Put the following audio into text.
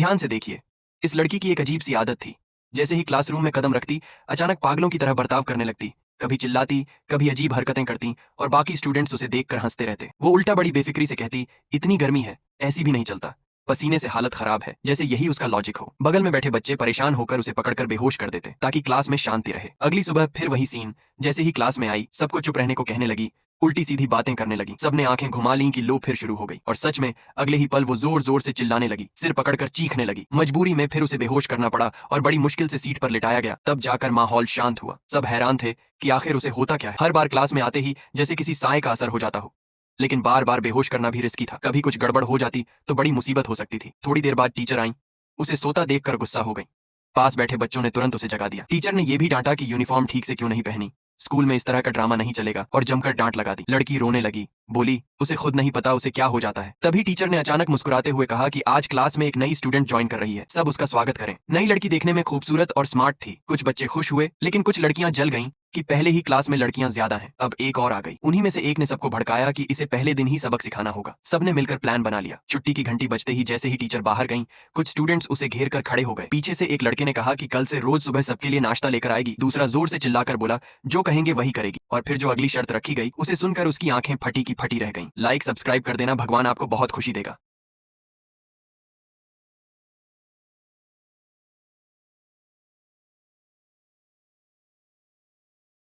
ध्यान से देखिए, इस लड़की की एक अजीब सी आदत थी। जैसे ही क्लासरूम में कदम रखती, अचानक पागलों की तरह बर्ताव करने लगती। कभी चिल्लाती, कभी अजीब हरकतें करती और बाकी स्टूडेंट्स उसे देखकर हंसते रहते। वो उल्टा बड़ी बेफिक्री से कहती, इतनी गर्मी है, ऐसी भी नहीं चलता। पसीने से हालत खराब है, जैसे यही उसका लॉजिक हो। बगल में बैठे बच्चे परेशान होकर उसे पकड़कर बेहोश कर देते ताकि क्लास में शांति रहे। अगली सुबह फिर वही सीन। जैसे ही क्लास में आई, सबको चुप रहने को कहने लगी, उल्टी सीधी बातें करने लगी। सबने आंखें घुमा लीं कि लो फिर शुरू हो गई। और सच में अगले ही पल वो जोर जोर से चिल्लाने लगी, सिर पकड़कर चीखने लगी। मजबूरी में फिर उसे बेहोश करना पड़ा और बड़ी मुश्किल से सीट पर लिटाया गया। तब जाकर माहौल शांत हुआ। सब हैरान थे कि आखिर उसे होता क्या है। हर बार क्लास में आते ही जैसे किसी साए का असर हो जाता हो। लेकिन बार बार बेहोश करना भी रिस्की था। कभी कुछ गड़बड़ हो जाती तो बड़ी मुसीबत हो सकती थी। थोड़ी देर बाद टीचर आई। उसे सोता देखकर गुस्सा हो गई। पास बैठे बच्चों ने तुरंत उसे जगा दिया। टीचर ने यह भी डांटा कि यूनिफॉर्म ठीक से क्यों नहीं पहनी। स्कूल में इस तरह का ड्रामा नहीं चलेगा और जमकर डांट लगा दी। लड़की रोने लगी, बोली उसे खुद नहीं पता उसे क्या हो जाता है। तभी टीचर ने अचानक मुस्कुराते हुए कहा कि आज क्लास में एक नई स्टूडेंट ज्वाइन कर रही है, सब उसका स्वागत करें। नई लड़की देखने में खूबसूरत और स्मार्ट थी। कुछ बच्चे खुश हुए, लेकिन कुछ लड़कियां जल गईं कि पहले ही क्लास में लड़कियां ज्यादा हैं। अब एक और आ गई। उन्हीं में से एक ने सबको भड़काया कि इसे पहले दिन ही सबक सिखाना होगा। सबने मिलकर प्लान बना लिया। छुट्टी की घंटी बजते ही जैसे ही टीचर बाहर गईं, कुछ स्टूडेंट्स उसे घेर कर खड़े हो गए। पीछे से एक लड़के ने कहा कि कल से रोज सुबह सबके लिए नाश्ता लेकर आएगी। दूसरा जोर से चिल्लाकर बोला, जो कहेंगे वही करेगी। और फिर जो अगली शर्त रखी गई, उसे सुनकर उसकी आंखें फटी की फटी रह गईं। लाइक सब्सक्राइब कर देना, भगवान आपको बहुत खुशी देगा।